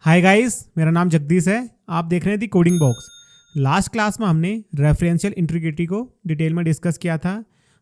Hi guys, मेरा नाम जगदीश है। आप देख रहे हैं दी कोडिंग बॉक्स। लास्ट क्लास में हमने रेफरेंशियल इंटीग्रिटी को डिटेल में डिस्कस किया था।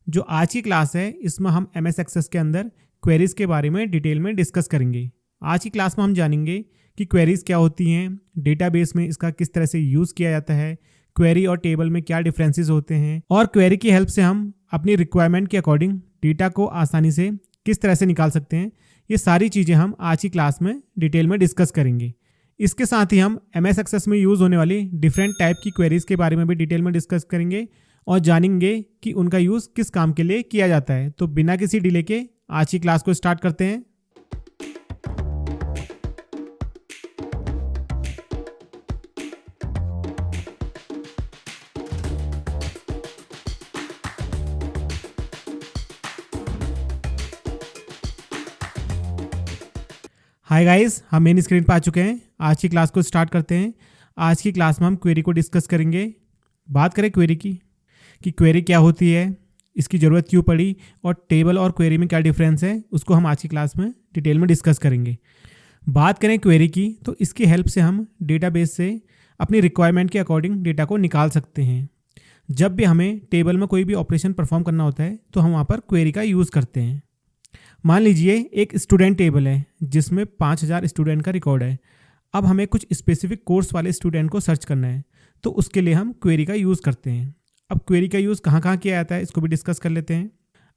जो आज की क्लास है इसमें हम एमएस एक्सेस के अंदर क्वेरीज के बारे में डिटेल में डिस्कस करेंगे। आज की क्लास में हम जानेंगे कि क्वेरीज क्या होती हैं, डेटाबेस में इसका किस तरह से यूज़ किया जाता है, क्वेरी और टेबल में क्या डिफरेंसेस होते हैं और क्वेरी की हेल्प से हम अपनी रिक्वायरमेंट के अकॉर्डिंग डेटा को आसानी से किस तरह से निकाल सकते हैं। ये सारी चीज़ें हम आज की क्लास में डिटेल में डिस्कस करेंगे। इसके साथ ही हम एमएस एक्सेस में यूज़ होने वाली डिफरेंट टाइप की क्वेरीज के बारे में भी डिटेल में डिस्कस करेंगे और जानेंगे कि उनका यूज़ किस काम के लिए किया जाता है। तो बिना किसी डिले के आज की क्लास को स्टार्ट करते हैं। हाय गाइस, हम मेन स्क्रीन पर आ चुके हैं। आज की क्लास को स्टार्ट करते हैं। आज की क्लास में हम क्वेरी को डिस्कस करेंगे। बात करें क्वेरी की कि क्वेरी क्या होती है, इसकी ज़रूरत क्यों पड़ी और टेबल और क्वेरी में क्या डिफरेंस है, उसको हम आज की क्लास में डिटेल में डिस्कस करेंगे। बात करें क्वेरी की तो इसकी हेल्प से हम डेटाबेस से अपनी रिक्वायरमेंट के अकॉर्डिंग डेटा को निकाल सकते हैं। जब भी हमें टेबल में कोई भी ऑपरेशन परफॉर्म करना होता है तो हम वहाँ पर क्वेरी का यूज़ करते हैं। मान लीजिए एक स्टूडेंट टेबल है जिसमें 5000 स्टूडेंट का रिकॉर्ड है। अब हमें कुछ स्पेसिफिक कोर्स वाले स्टूडेंट को सर्च करना है तो उसके लिए हम क्वेरी का यूज़ करते हैं। अब क्वेरी का यूज़ कहाँ कहाँ किया जाता है इसको भी डिस्कस कर लेते हैं।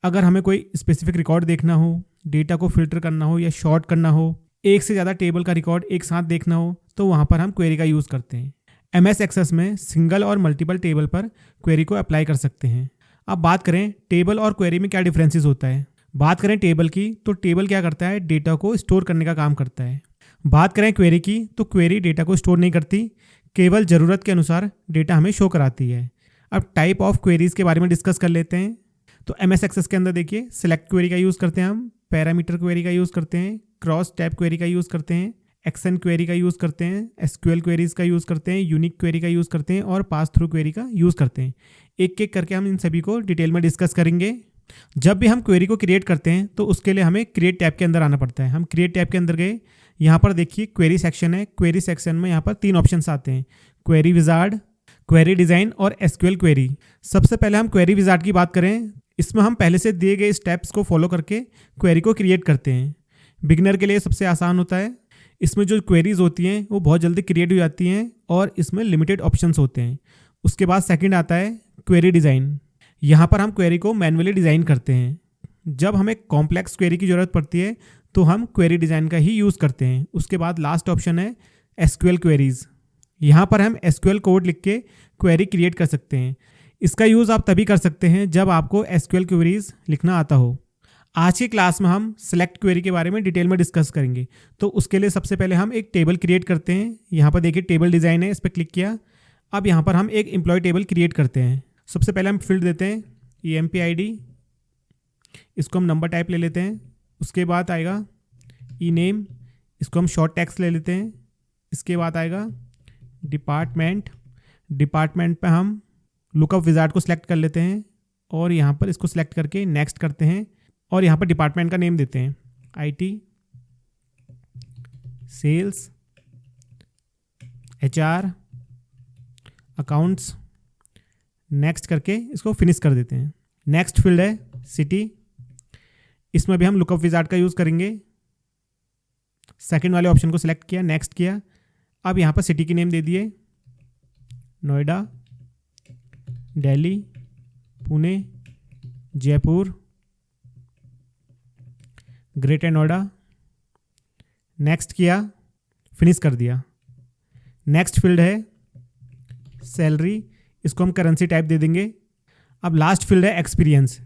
अगर हमें कोई स्पेसिफिक रिकॉर्ड देखना हो, डेटा को फिल्टर करना हो या शॉर्ट करना हो, एक से ज़्यादा टेबल का रिकॉर्ड एक साथ देखना हो तो वहाँ पर हम क्वेरी का यूज़ करते हैं। एमएस एक्सेस में सिंगल और मल्टीपल टेबल पर क्वेरी को अप्लाई कर सकते हैं। अब बात करें टेबल और क्वेरी में क्या डिफरेंसेस होता है। बात करें टेबल की तो टेबल क्या करता है, डेटा को स्टोर करने का काम करता है। बात करें क्वेरी की तो क्वेरी डेटा को स्टोर नहीं करती, केवल ज़रूरत के अनुसार डेटा हमें शो कराती है। अब टाइप ऑफ क्वेरीज के बारे में डिस्कस कर लेते हैं। तो एमएस एक्सेस के अंदर देखिए सेलेक्ट क्वेरी का यूज़ करते हैं, हम पैरामीटर क्वेरी का यूज़ करते हैं, क्रॉस टैब क्वेरी का यूज़ करते हैं, एक्शन क्वेरी का यूज़ करते हैं, एसक्यूएल क्वेरीज का यूज़ करते हैं, यूनिक क्वेरी का यूज़ करते हैं और पास थ्रू क्वेरी का यूज़ करते हैं। एक एक करके हम इन सभी को डिटेल में डिस्कस करेंगे। जब भी हम क्वेरी को क्रिएट करते हैं तो उसके लिए हमें क्रिएट टैब के अंदर आना पड़ता है। हम क्रिएट टैब के अंदर गए, यहाँ पर देखिए क्वेरी सेक्शन है। क्वेरी सेक्शन में यहाँ पर 3 ऑप्शंस आते हैं, क्वेरी विजार्ड, क्वेरी डिज़ाइन और एसक्यूएल क्वेरी। सबसे पहले हम क्वेरी विजार्ड की बात करें, इसमें हम पहले से दिए गए स्टेप्स को फॉलो करके क्वेरी को क्रिएट करते हैं। बिगिनर के लिए सबसे आसान होता है। इसमें जो क्वेरीज होती हैं वो बहुत जल्दी क्रिएट हो जाती हैं और इसमें लिमिटेड ऑप्शंस होते हैं। उसके बाद सेकंड आता है क्वेरी डिज़ाइन। यहाँ पर हम क्वेरी को मैन्युअली डिज़ाइन करते हैं। जब हमें कॉम्प्लेक्स क्वेरी की ज़रूरत पड़ती है तो हम क्वेरी डिज़ाइन का ही यूज़ करते हैं। उसके बाद लास्ट ऑप्शन है एसक्यूएल क्वेरीज। यहाँ पर हम एसक्यूएल कोड लिख के क्वेरी क्रिएट कर सकते हैं। इसका यूज़ आप तभी कर सकते हैं जब आपको एसक्यूएल क्वेरीज लिखना आता हो। आज की क्लास में हम सेलेक्ट क्वेरी के बारे में डिटेल में डिस्कस करेंगे। तो उसके लिए सबसे पहले हम एक टेबल क्रिएट करते हैं। यहाँ पर देखिए टेबल डिज़ाइन है, इस पर क्लिक किया। अब यहाँ पर हम एक एम्प्लॉय टेबल क्रिएट करते हैं। सबसे पहले हम फील्ड देते हैं EMP ID, इसको हम नंबर टाइप ले लेते हैं। उसके बाद आएगा E-नेम, इसको हम शॉर्ट टेक्स्ट ले लेते हैं। इसके बाद आएगा डिपार्टमेंट। डिपार्टमेंट पे हम लुकअप विजार्ड को सिलेक्ट कर लेते हैं और यहाँ पर इसको सिलेक्ट करके नेक्स्ट करते हैं और यहाँ पर डिपार्टमेंट का नेम देते हैं IT, sales, HR, accounts. Next करके इसको फिनिश कर देते हैं। नेक्स्ट फील्ड है सिटी, इसमें भी हम लुकअप विजार्ड का यूज़ करेंगे। सेकंड वाले ऑप्शन को सिलेक्ट किया, नेक्स्ट किया। अब यहाँ पर सिटी की नेम दे दिए नोएडा, दिल्ली, पुणे, जयपुर, ग्रेटर नोएडा। नेक्स्ट किया, फिनिश कर दिया। नेक्स्ट फील्ड है सैलरी, इसको हम करेंसी टाइप दे देंगे। अब लास्ट फील्ड है एक्सपीरियंस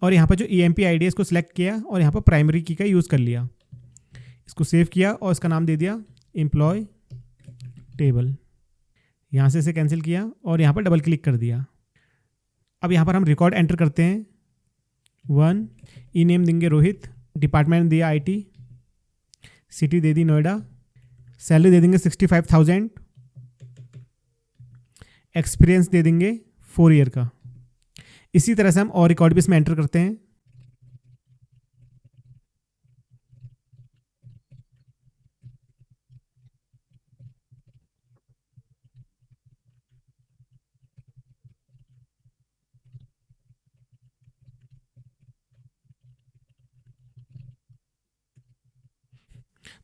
और यहाँ पर जो EMP ID है इसको सिलेक्ट किया और यहाँ पर प्राइमरी की का यूज़ कर लिया। इसको सेव किया और इसका नाम दे दिया एम्प्लॉय टेबल। यहाँ से इसे कैंसिल किया और यहाँ पर डबल क्लिक कर दिया। अब यहाँ पर हम रिकॉर्ड एंटर करते हैं 1, E-नेम देंगे रोहित, डिपार्टमेंट दिया IT, सिटी दे दी नोएडा, सैलरी दे देंगे 65,000, एक्सपीरियंस दे देंगे 4 ईयर का। इसी तरह से हम और रिकॉर्ड भी इसमें एंटर करते हैं।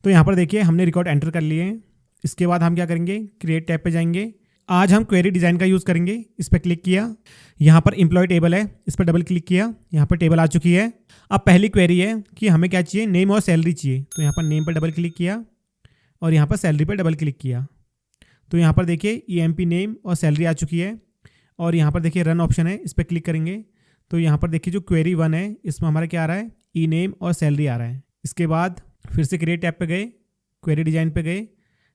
तो यहाँ पर देखिए हमने रिकॉर्ड एंटर कर लिए हैं। इसके बाद हम क्या करेंगे, क्रिएट टैब पे जाएंगे। आज हम क्वेरी डिज़ाइन का यूज़ करेंगे। इस पर क्लिक किया, यहाँ पर एम्प्लॉय टेबल है, इस पर डबल क्लिक किया, यहाँ पर टेबल आ चुकी है। अब पहली क्वेरी है कि हमें क्या चाहिए, नेम और सैलरी चाहिए। तो यहाँ पर नेम पर डबल क्लिक किया और यहाँ पर सैलरी पर डबल क्लिक किया। तो यहाँ पर देखिए EMP नेम और सैलरी आ चुकी है। और यहाँ पर देखिए रन ऑप्शन है, इस पर क्लिक करेंगे तो यहाँ पर देखिए जो क्वेरी 1 है इसमें हमारा क्या आ रहा है, नेम और सैलरी आ रहा है। इसके बाद फिर से क्रिएट टैब पे गए, क्वेरी डिज़ाइन पे गए,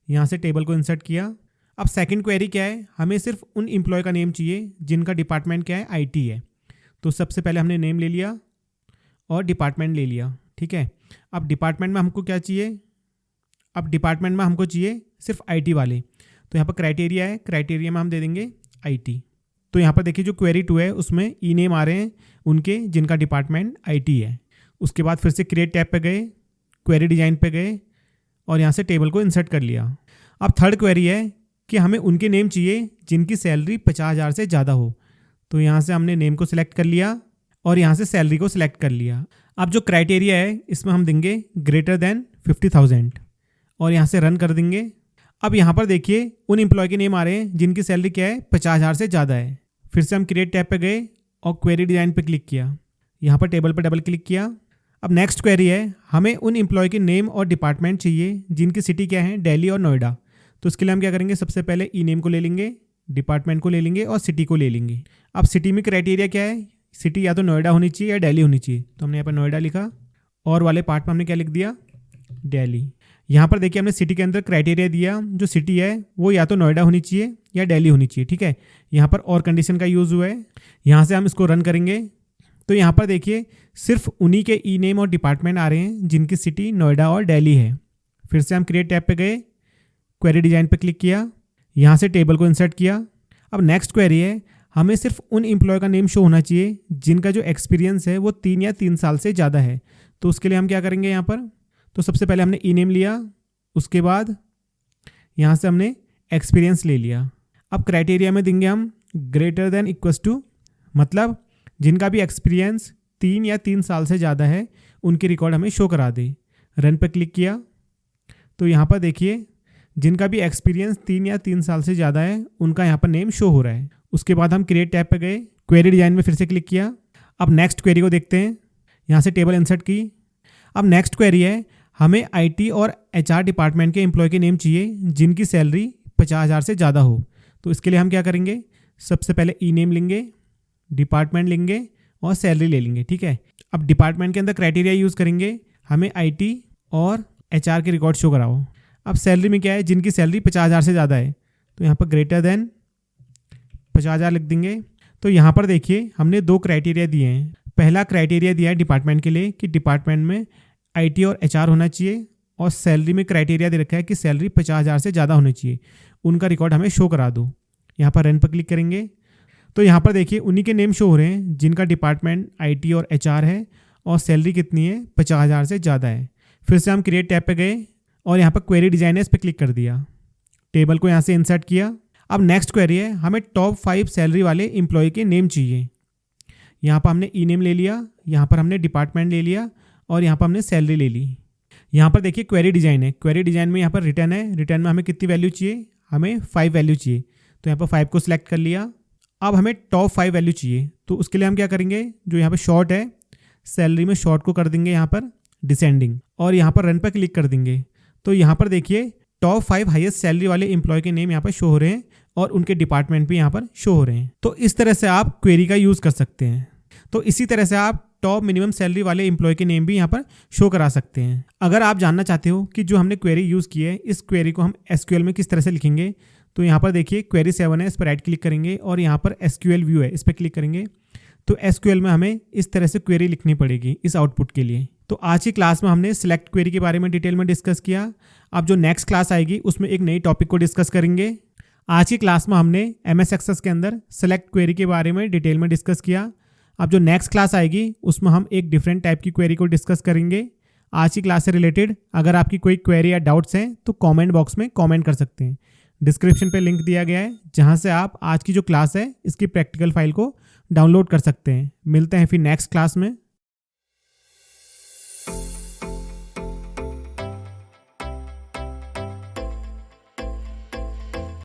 यहाँ से टेबल को इंसर्ट किया। अब सेकंड क्वेरी क्या है, हमें सिर्फ उन एम्प्लॉय का नेम चाहिए जिनका डिपार्टमेंट क्या है, IT है। तो सबसे पहले हमने नेम ले लिया और डिपार्टमेंट ले लिया, ठीक है। अब डिपार्टमेंट में हमको क्या चाहिए, अब डिपार्टमेंट में हमको चाहिए सिर्फ IT वाले। तो यहाँ पर क्राइटेरिया है, क्राइटेरिया में हम दे देंगे IT। तो यहाँ पर देखिए जो क्वेरी 2 है उसमें नेम आ रहे हैं उनके जिनका डिपार्टमेंट IT है। उसके बाद फिर से क्रिएट टैब पे गए, क्वेरी डिज़ाइन पे गए और यहाँ से टेबल को इंसर्ट कर लिया। अब थर्ड क्वेरी है कि हमें उनके नेम चाहिए जिनकी सैलरी 50,000 से ज़्यादा हो। तो यहाँ से हमने नेम को सिलेक्ट कर लिया और यहाँ से सैलरी को सिलेक्ट कर लिया। अब जो क्राइटेरिया है इसमें हम देंगे ग्रेटर देन 50,000 और यहाँ से रन कर देंगे। अब यहाँ पर देखिए उन एम्प्लॉय के नेम आ रहे हैं जिनकी सैलरी क्या है, 50,000 से ज़्यादा है। फिर से हम क्रिएट टैब पे गए और क्वेरी डिज़ाइन पे क्लिक किया, यहाँ पर टेबल पर डबल क्लिक किया। अब नेक्स्ट क्वेरी है, हमें उन एम्प्लॉय के नेम और डिपार्टमेंट चाहिए जिनकी सिटी क्या है, दिल्ली और नोएडा। तो इसके लिए हम क्या करेंगे, सबसे पहले नेम को ले लेंगे, डिपार्टमेंट को ले लेंगे और सिटी को ले लेंगे। अब सिटी में क्राइटेरिया क्या है, सिटी या तो नोएडा होनी चाहिए या दिल्ली होनी चाहिए। तो हमने यहाँ पर नोएडा लिखा और वाले पार्ट में हमने क्या लिख दिया, दिल्ली। यहाँ पर देखिए हमने सिटी के अंदर क्राइटेरिया दिया, जो सिटी है वो या तो नोएडा होनी चाहिए या दिल्ली होनी चाहिए, ठीक है। यहाँ पर और कंडीशन का यूज़ हुआ है। यहाँ से हम इसको रन करेंगे तो यहाँ पर देखिए सिर्फ उन्हीं के नेम और डिपार्टमेंट आ रहे हैं जिनकी सिटी नोएडा और दिल्ली है। फिर से हम क्रिएट टैब पे गए, क्वेरी डिज़ाइन पे क्लिक किया, यहाँ से टेबल को इंसर्ट किया। अब नेक्स्ट क्वेरी है, हमें सिर्फ उन एम्प्लॉय का नेम शो होना चाहिए जिनका जो एक्सपीरियंस है वो 3 या 3 साल से ज़्यादा है। तो उसके लिए हम क्या करेंगे, यहाँ पर तो सबसे पहले हमने नेम लिया, उसके बाद यहाँ से हमने एक्सपीरियंस ले लिया। अब क्राइटेरिया में देंगे हम ग्रेटर देन इक्वल्स टू, मतलब जिनका भी एक्सपीरियंस 3 या 3 साल से ज़्यादा है उनकी रिकॉर्ड हमें शो करा दे। रन पर क्लिक किया तो यहाँ पर देखिए जिनका भी एक्सपीरियंस 3 या 3 साल से ज़्यादा है उनका यहाँ पर नेम शो हो रहा है। उसके बाद हम क्रिएट टैब पे गए, क्वेरी डिज़ाइन में फिर से क्लिक किया। अब नेक्स्ट क्वेरी को देखते हैं, यहाँ से टेबल इंसर्ट की। अब नेक्स्ट क्वेरी है, हमें IT और HR डिपार्टमेंट के एम्प्लॉय के नेम चाहिए जिनकी सैलरी 50,000 से ज़्यादा हो। तो इसके लिए हम क्या करेंगे, सबसे पहले नेम लेंगे, डिपार्टमेंट लेंगे और सैलरी ले लेंगे, ठीक है। अब डिपार्टमेंट के अंदर क्राइटेरिया यूज़ करेंगे, हमें IT और HR के रिकॉर्ड शो कराओ। अब सैलरी में क्या है, जिनकी सैलरी 50,000 से ज़्यादा है। तो यहाँ पर ग्रेटर देन 50,000 लिख देंगे। तो यहाँ पर देखिए हमने 2 क्राइटेरिया दिए हैं। पहला क्राइटेरिया दिया है डिपार्टमेंट के लिए कि डिपार्टमेंट में IT और HR होना चाहिए, और सैलरी में क्राइटेरिया दे रखा है कि सैलरी 50,000 से ज़्यादा होनी चाहिए, उनका रिकॉर्ड हमें शो करा दो। यहाँ पर रन पर क्लिक करेंगे तो यहाँ पर देखिए उन्हीं के नेम शो हो रहे हैं जिनका डिपार्टमेंट IT और HR है और सैलरी कितनी है, 50,000 से ज़्यादा है। फिर से हम क्रिएट टैब पे गए और यहाँ पर क्वेरी डिज़ाइन है, इस पर क्लिक कर दिया, टेबल को यहाँ से इंसर्ट किया। अब नेक्स्ट क्वेरी है, हमें टॉप 5 सैलरी वाले एम्प्लॉय के नेम चाहिए। यहाँ पर हमने नेम ले लिया, यहाँ पर हमने डिपार्टमेंट ले लिया और यहाँ पर हमने सैलरी ले ली। यहाँ पर देखिए क्वेरी डिज़ाइन है, क्वेरी डिज़ाइन में यहाँ पर रिटर्न है, रिटर्न में हमें कितनी वैल्यू चाहिए, हमें 5 वैल्यू चाहिए। तो यहाँ पर 5 को सिलेक्ट कर लिया। अब हमें टॉप 5 वैल्यू चाहिए, तो उसके लिए हम क्या करेंगे, जो यहाँ पर शॉर्ट है सैलरी में शॉर्ट को कर देंगे यहाँ पर डिसेंडिंग और यहाँ पर रन पर क्लिक कर देंगे। तो यहाँ पर देखिए टॉप 5 हाईएस्ट सैलरी वाले एम्प्लॉय के नेम यहाँ पर शो हो रहे हैं और उनके डिपार्टमेंट भी यहाँ पर शो हो रहे हैं। तो इस तरह से आप क्वेरी का यूज़ कर सकते हैं। तो इसी तरह से आप टॉप मिनिमम सैलरी वाले एम्प्लॉय के नेम भी यहाँ पर शो करा सकते हैं। अगर आप जानना चाहते हो कि जो हमने क्वेरी यूज़ की है इस क्वेरी को हम SQL में किस तरह से लिखेंगे, तो यहाँ पर देखिए क्वेरी 7 है, इस पर राइट क्लिक करेंगे और यहाँ पर SQL व्यू है, इस पर क्लिक करेंगे। तो SQL में हमें इस तरह से क्वेरी लिखनी पड़ेगी इस आउटपुट के लिए। तो आज की क्लास में हमने सिलेक्ट क्वेरी के बारे में डिटेल में डिस्कस किया। अब जो नेक्स्ट क्लास आएगी उसमें एक नई टॉपिक को डिस्कस करेंगे। आज की क्लास में हमने MS एक्सेस के अंदर सिलेक्ट क्वेरी के बारे में डिटेल में डिस्कस किया। अब जो नेक्स्ट क्लास आएगी उसमें हम एक डिफरेंट टाइप की क्वेरी को डिस्कस करेंगे। आज की क्लास से रिलेटेड अगर आपकी कोई क्वेरी या डाउट्स हैं तो कमेंट बॉक्स में कमेंट कर सकते हैं। डिस्क्रिप्शन पे लिंक दिया गया है जहां से आप आज की जो क्लास है इसकी प्रैक्टिकल फाइल को डाउनलोड कर सकते हैं। मिलते हैं फिर नेक्स्ट क्लास में।